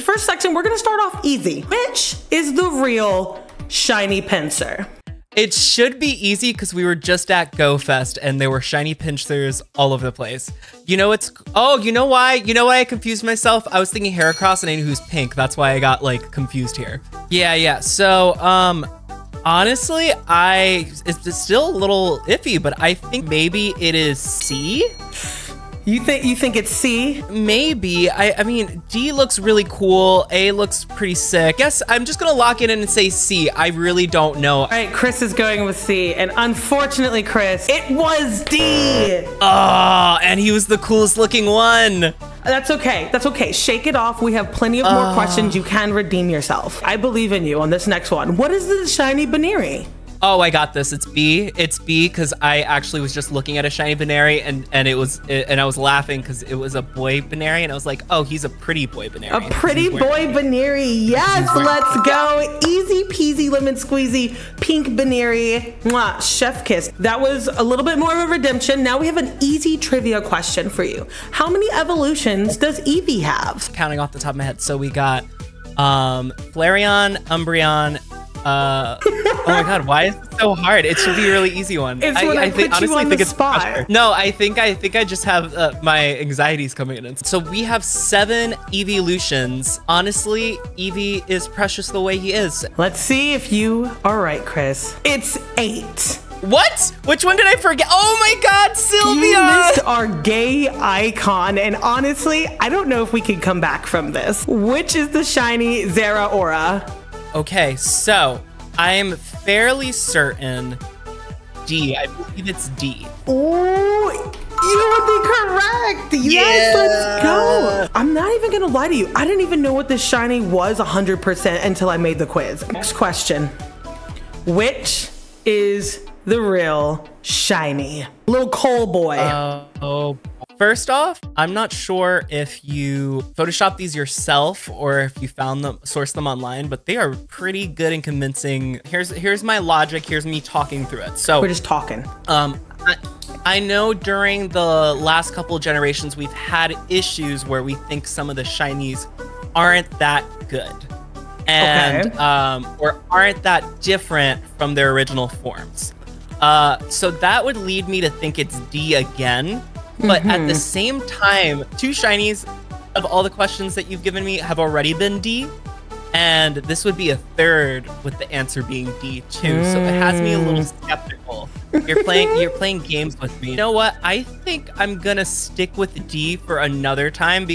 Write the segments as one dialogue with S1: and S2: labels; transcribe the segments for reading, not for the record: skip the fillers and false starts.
S1: first section, we're gonna start off easy. Which is the real shiny Pinsir?
S2: It should be easy because we were just at GoFest and there were shiny Pinchers all over the place. You know you know why? You know why I confused myself? I was thinking Heracross and I knew who's pink. That's why I got like confused here. Yeah. So, honestly, it's still a little iffy, but I think maybe it is C.
S1: You think it's C?
S2: Maybe. I mean, D looks really cool. A looks pretty sick. Guess I'm just gonna lock it in and say C. I really don't know.
S1: All right, Chris is going with C, and unfortunately, Chris, it was D.
S2: Oh, and he was the coolest looking one.
S1: That's okay. That's okay. Shake it off. We have plenty of more questions. You can redeem yourself. I believe in you on this next one. What is the shiny Baneri?
S2: Oh, I got this. It's B. It's B because I actually was just looking at a shiny Baneri and I was laughing because it was a boy Baneri and I was like, oh, he's a pretty boy Baneri.
S1: A pretty boy Baneri. Yes, let's go. Easy peasy lemon squeezy pink Baneri. Mwah, chef kiss. That was a little bit more of a redemption. Now we have an easy trivia question for you. How many evolutions does Eevee have?
S2: Counting off the top of my head. So we got Flareon, Umbreon, oh my god, why is it so hard? It should be a really easy one.
S1: It's when I put you on the spot.
S2: Pressure. No, I think I just have my anxieties coming in. So we have 7 evolutions. Honestly, Eevee is precious the way he is.
S1: Let's see if you are right, Chris. It's 8.
S2: What? Which one did I forget? Oh my god, Sylvia!
S1: You missed our gay icon, and honestly, I don't know if we can come back from this. Which is the shiny Zeraora?
S2: Okay, so I'm fairly certain D. I believe it's D.
S1: Ooh, you would be correct. Yes, let's go. I'm not even gonna lie to you. I didn't even know what this shiny was 100% until I made the quiz. Next question. Which is the real shiny? Little Coal Boy.
S2: First off, I'm not sure if you Photoshopped these yourself or if you found them, sourced them online, but they are pretty good and convincing. Here's my logic. Here's me talking through it. So
S1: we're just talking.
S2: I know during the last couple of generations, we've had issues where we think some of the shinies aren't that good. And, or aren't that different from their original forms. So that would lead me to think it's D again. But at the same time, 2 shinies of all the questions that you've given me have already been D. And this would be a 3rd with the answer being D too. So it has me a little skeptical. You're playing games with me. You know what? I think I'm gonna stick with D for another time.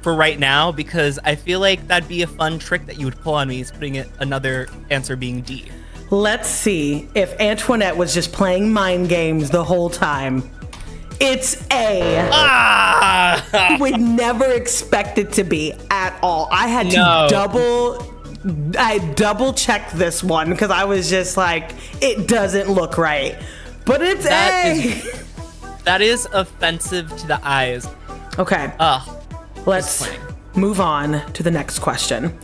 S2: For right now, because I feel like that'd be a fun trick that you would pull on me, is putting another answer being D.
S1: Let's see if Antoinette was just playing mind games the whole time. It's A.
S2: Ah!
S1: Would never expect it to be at all. I had to double check this one because I was just like, it doesn't look right. But it's A.
S2: That is offensive to the eyes.
S1: Okay. Let's move on to the next question.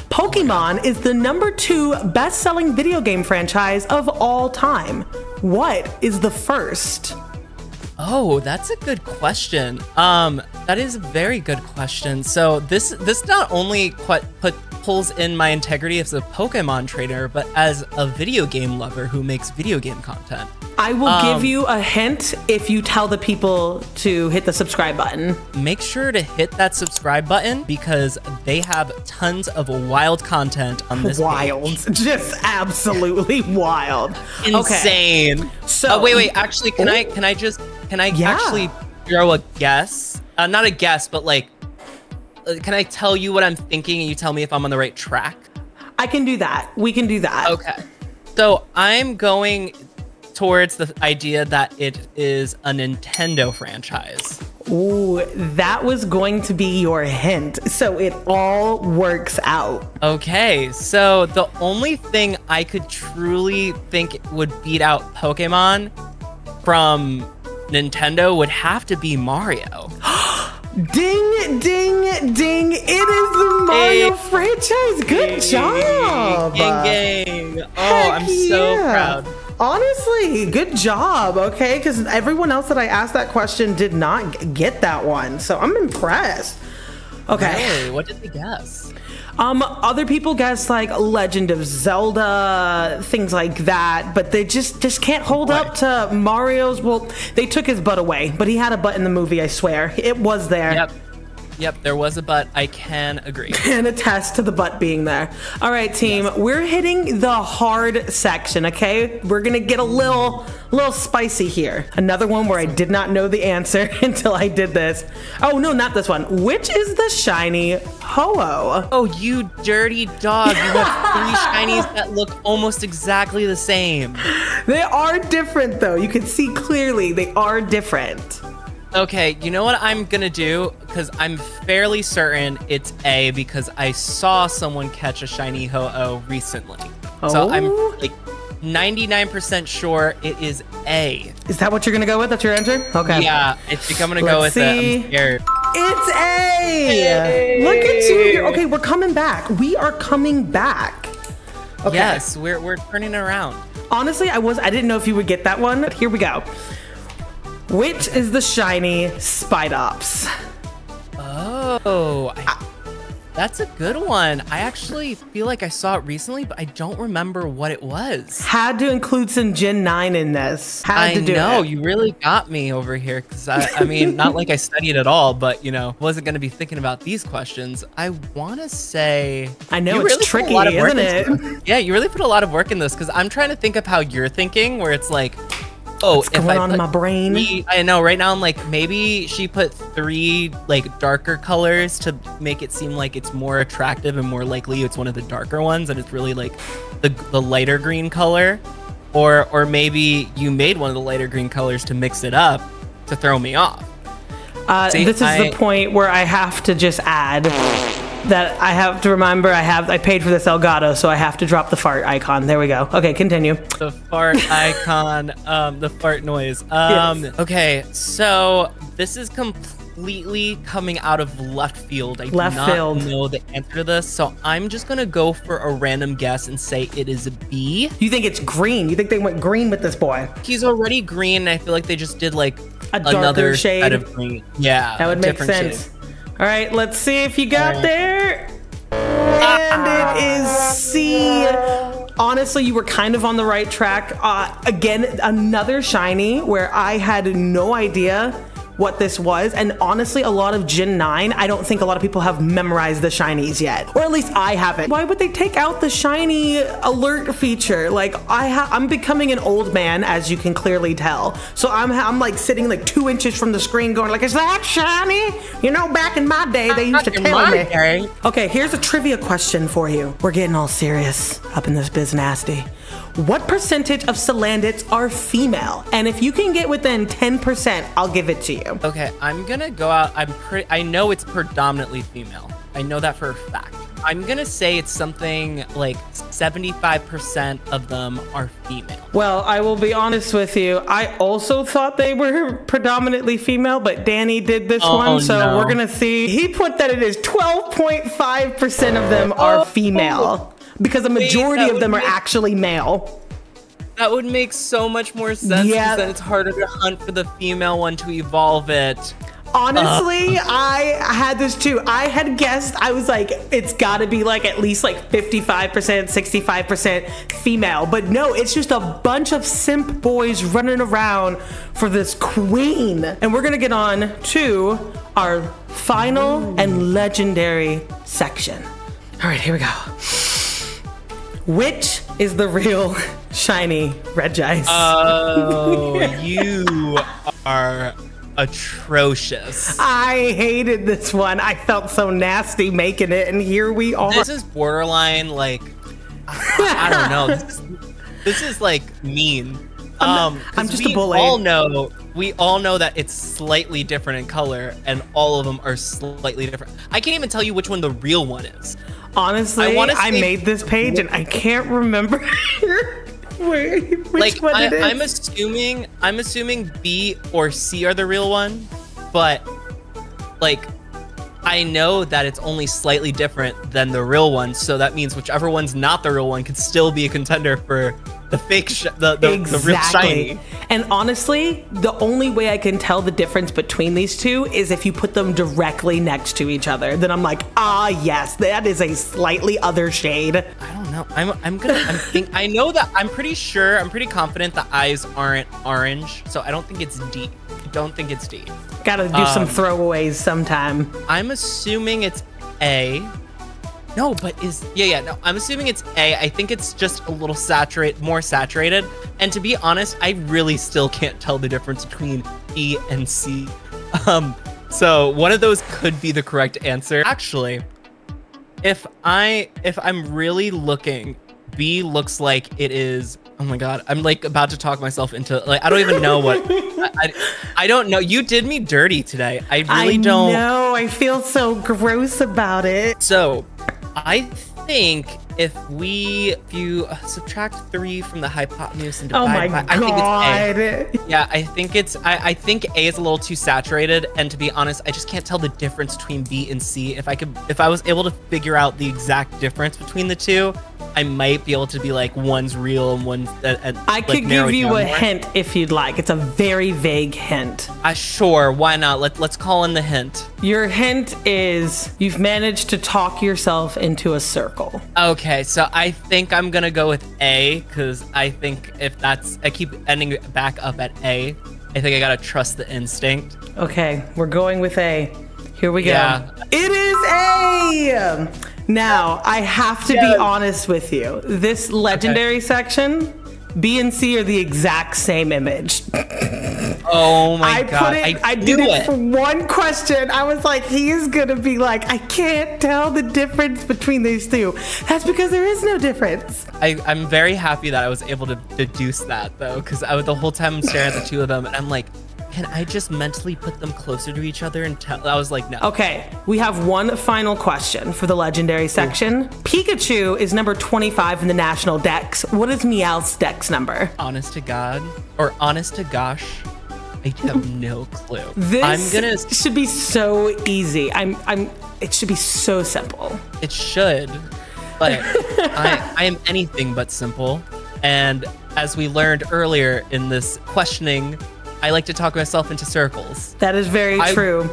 S1: Pokemon is the #2 best-selling video game franchise of all time. What is the first?
S2: Oh, that's a good question. That is a very good question. So this not only pulls in my integrity as a Pokemon trainer, but as a video game lover who makes video game content.
S1: I will give you a hint if you tell the people to hit the subscribe button.
S2: Make sure to hit that subscribe button because they have tons of wild content on this page.
S1: Just absolutely wild.
S2: Insane.
S1: Okay. So
S2: wait, actually, can I actually throw a guess? Not a guess, but like, can I tell you what I'm thinking and you tell me if I'm on the right track?
S1: I can do that. We can do that.
S2: Okay. So I'm going towards the idea that it is a Nintendo franchise.
S1: Ooh, that was going to be your hint. So it all works out.
S2: Okay, so the only thing I could truly think would beat out Pokemon from Nintendo would have to be Mario.
S1: Ding, ding, ding. It is the Mario franchise. Good job.
S2: Gang. Oh, I'm so proud.
S1: Honestly, good job, okay? Because everyone else that I asked that question did not get that one. So I'm impressed. Okay.
S2: Really? What did they guess?
S1: Other people guess like Legend of Zelda, things like that, but they just can't hold up to Mario's. Well, they took his butt away, but he had a butt in the movie, I swear. It was there.
S2: Yep, there was a butt. I can agree.
S1: Can attest to the butt being there. All right, team, we're hitting the hard section, okay? We're gonna get a little spicy here. Another one where I did not know the answer until I did this. Oh, no, not this one. Which is the shiny Ho-Oh?
S2: Oh, you dirty dog. You have 3 shinies that look almost exactly the same.
S1: They are different, though. You can see clearly they are different.
S2: Okay, you know what I'm gonna do? Because I'm fairly certain it's A, because I saw someone catch a shiny Ho-Oh recently. So I'm like 99% sure it is A.
S1: Is that what you're gonna go with? That's your answer? Okay.
S2: Yeah, I think I'm gonna go with it. I'm scared.
S1: It's A! Yay. Look at you. Okay, we're coming back. We are coming back. Okay.
S2: Yes, we're turning around.
S1: Honestly, I didn't know if you would get that one, but here we go. Which is the shiny Spidops?
S2: Oh, that's a good one. I actually feel like I saw it recently, but I don't remember what it was.
S1: Had to include some Gen 9 in this. Had to do it.
S2: I know, you really got me over here, because I mean, not like I studied at all, but, you know, wasn't going to be thinking about these questions. I want to say...
S1: I know, it's really tricky, isn't it?
S2: Yeah, you really put a lot of work in this, because I'm trying to think of how you're thinking, where it's like... Oh,
S1: what's going on in my brain?
S2: I know, right now I'm like, maybe she put 3 like darker colors to make it seem like it's more attractive and more likely it's one of the darker ones and it's really like the lighter green color. Or maybe you made one of the lighter green colors to mix it up to throw me off.
S1: This is the point where I have to just add that I have to remember I paid for this Elgato, so I have to drop the fart icon. There we go. Okay, continue.
S2: The fart icon, the fart noise.
S1: Yes.
S2: Okay, so this is completely coming out of left field. I do not know the answer to this, so I'm just gonna go for a random guess and say it is a B.
S1: You think it's green? You think they went green with this boy?
S2: He's already green, and I feel like they just did like
S1: another shade
S2: of green. Yeah,
S1: that would make sense. Shade. All right, let's see if you got there. And it is C. Honestly, you were kind of on the right track. Again, another shiny where I had no idea what this was, and honestly a lot of Gen 9, I don't think a lot of people have memorized the shinies yet, or at least I haven't. Why would they take out the shiny alert feature? Like I'm becoming an old man, as you can clearly tell, so I'm like sitting like 2 inches from the screen going like, is that shiny? You know, back in my day they used to tell me. Okay, here's a trivia question for you. We're getting all serious up in this biz nasty. What percentage of Salandits are female? And if you can get within 10%, I'll give it to you.
S2: Okay, I'm gonna go out. I know it's predominantly female. I know that for a fact. I'm gonna say it's something like 75% of them are female.
S1: Well, I will be honest with you. I also thought they were predominantly female, but Danny did this one, so we're gonna see. He put that it is 12.5% of them are female. Because the majority of them are actually male.
S2: That would make so much more sense, because then it's harder to hunt for the female one to evolve it.
S1: Honestly, I had this too. I had guessed, I was like, it's gotta be like at least like 55%, 65% female. But no, it's just a bunch of simp boys running around for this queen. And we're gonna get on to our final and legendary section. All right, here we go. Which is the real shiny Regice?
S2: Oh, you are atrocious.
S1: I hated this one. I felt so nasty making it, and here we are.
S2: This is borderline, like, I don't know. This is like mean.
S1: I'm just a bully.
S2: We all know that it's slightly different in color, and all of them are slightly different. I can't even tell you which one the real one is.
S1: Honestly, I made this page and I can't remember which one it is.
S2: I'm assuming B or C are the real one, but like I know that it's only slightly different than the real one, so that means whichever one's not the real one could still be a contender for the fake, the real shiny.
S1: And honestly, the only way I can tell the difference between these two is if you put them directly next to each other. Then I'm like, ah, yes, that is a slightly other shade.
S2: I don't know. I know that I'm pretty confident the eyes aren't orange, so I don't think it's D. Don't think it's D.
S1: Gotta do some throwaways sometime.
S2: I'm assuming it's A. No, but no, I'm assuming it's A. I think it's just a little more saturated. And to be honest, I really still can't tell the difference between B and C. So one of those could be the correct answer. Actually, if I'm really looking, B looks like it is. Oh my God, I'm like about to talk myself into like I don't even know what. I don't know. You did me dirty today. I really don't.
S1: I know. I feel so gross about it.
S2: So, I think if you subtract 3 from the hypotenuse and divide by, I think it's A. Yeah, I think A is a little too saturated, and to be honest, I just can't tell the difference between B and C. If I was able to figure out the exact difference between the two, I might be able to be like one's real and one's
S1: I could give you a hint if you'd like. It's a very vague hint.
S2: Sure, why not? Let's call in the hint.
S1: Your hint is you've managed to talk yourself into a circle.
S2: Okay, so I think I'm gonna go with A, because I think I keep ending back up at A. I think I gotta trust the instinct.
S1: Okay, we're going with A. Here we go.
S2: Yeah.
S1: It is A! Now, I have to be honest with you. This legendary section, B and C are the exact same image.
S2: Oh my God.
S1: I did it for one question. I was like, he's gonna be like, I can't tell the difference between these two. That's because there is no difference.
S2: I'm very happy that I was able to deduce that though, because the whole time I'm staring at the two of them and I'm like, can I just mentally put them closer to each other and tell? I was like, no.
S1: Okay, we have one final question for the legendary section. Pikachu is number 25 in the national dex. What is Meowth's dex number?
S2: Honest to God, or honest to gosh, I have no clue.
S1: This should be so easy. It should be so simple.
S2: It should, but I am anything but simple. And as we learned earlier in this questioning, I like to talk myself into circles.
S1: That is very true.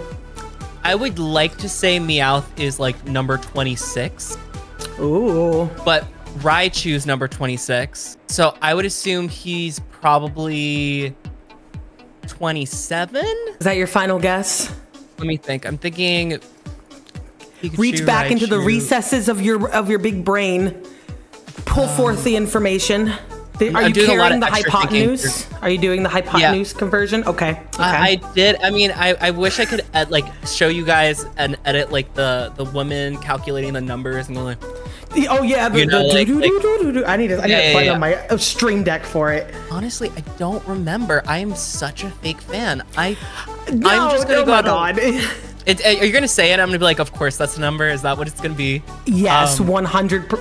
S2: I would like to say Meowth is like number 26.
S1: Ooh.
S2: But Raichu's number 26. So I would assume he's probably 27?
S1: Is that your final guess?
S2: Let me think. I'm thinking Pikachu,
S1: reach back into the recesses of your big brain. Pull forth the information. Are you carrying the hypotenuse? Are you doing the hypotenuse conversion? Okay.
S2: I did. I mean, I wish I could show you guys and edit like the woman calculating the numbers and going like,
S1: oh yeah, I need to plug on my Stream Deck for it.
S2: Honestly, I don't remember. I am such a fake fan. I'm
S1: just gonna go on.
S2: Are you gonna say it? I'm gonna be like, of course, that's the number. Is that what it's gonna be?
S1: Yes, 100.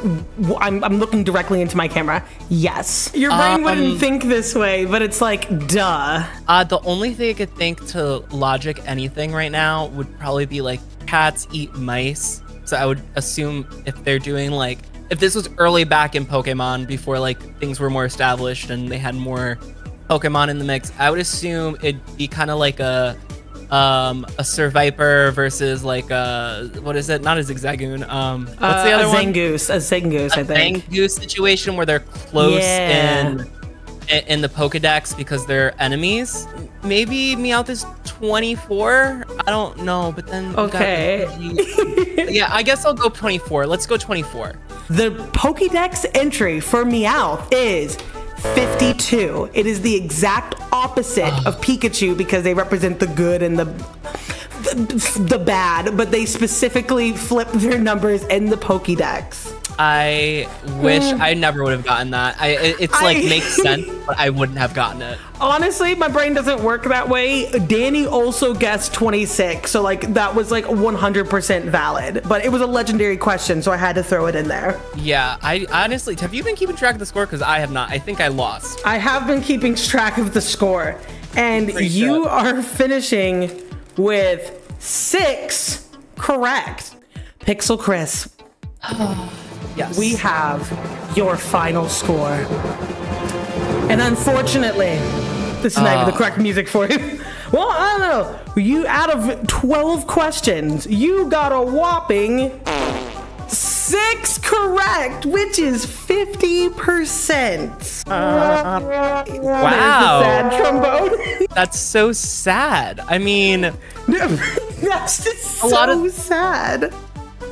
S1: I'm looking directly into my camera. Yes, your brain wouldn't think this way, but it's like, duh.
S2: The only thing I could think to logic anything right now would probably be like cats eat mice. So I would assume if they're doing like, if this was early back in Pokemon before like things were more established and they had more Pokemon in the mix, I would assume it'd be kind of like a Survivor versus like what is it? Not a Zigzagoon. What's the other one?
S1: Zangoose. A Zangoose, I think.
S2: Zangoose situation where they're close in the Pokedex because they're enemies. Maybe Meowth is 24. I don't know, but then yeah, I guess I'll go 24. Let's go 24.
S1: The Pokedex entry for Meowth is 52. It is the exact opposite of Pikachu because they represent the good and the bad, but they specifically flip their numbers in the Pokédex.
S2: I wish I never would have gotten that. It's like makes sense, but I wouldn't have gotten it.
S1: Honestly, my brain doesn't work that way. Danny also guessed 26, so like that was like 100% valid. But it was a legendary question, so I had to throw it in there.
S2: Yeah, I honestly, have you been keeping track of the score? Because I have not. I think I lost.
S1: I have been keeping track of the score, and you are finishing with 6 correct. Pixel Chris.
S2: Yes.
S1: We have your final score. And unfortunately, this is not even the correct music for you. Well, I don't know. You, out of 12 questions, you got a whopping 6 correct, which is 50%.
S2: Wow.
S1: Sad trombone.
S2: That's so sad. I mean,
S1: that's just so sad.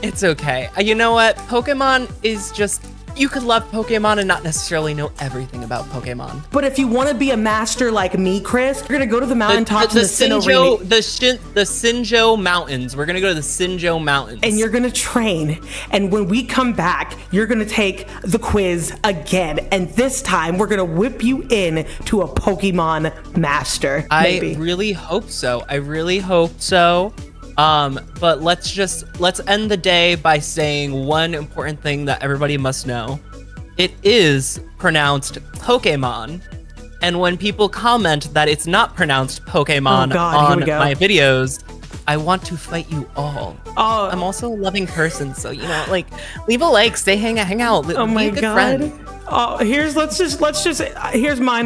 S2: It's okay. You know what? Pokemon is just... You could love Pokemon and not necessarily know everything about Pokemon.
S1: But if you want to be a master like me, Chris, you're gonna go to the mountaintops in the
S2: Sinnoh, the Sinjoh Mountains. We're gonna go to the Sinjoh Mountains.
S1: And you're gonna train. And when we come back, you're gonna take the quiz again. And this time, we're gonna whip you in to a Pokemon master. Maybe.
S2: I really hope so. I really hope so. But let's end the day by saying one important thing that everybody must know. It is pronounced Pokemon. And when people comment that it's not pronounced Pokemon on my videos, I want to fight you all. Oh, I'm also a loving person, so like leave a like, hang out.
S1: Oh my
S2: God.
S1: Friend. Here's mine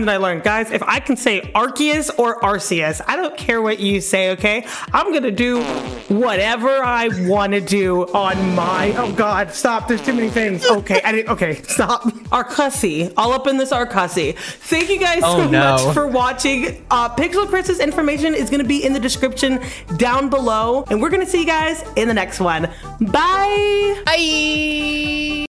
S1: that I learned, guys. If I can say Arceus or Arceus, I don't care what you say, okay? I'm gonna do whatever I want to do on my. Oh God, stop! There's too many things. Okay, okay, stop. Arcussy, all up in this Arcussy. Thank you guys so much for watching. Pixel Chris's information is gonna be in the description down below, and we're gonna see you guys in the next one. Bye.
S2: Bye.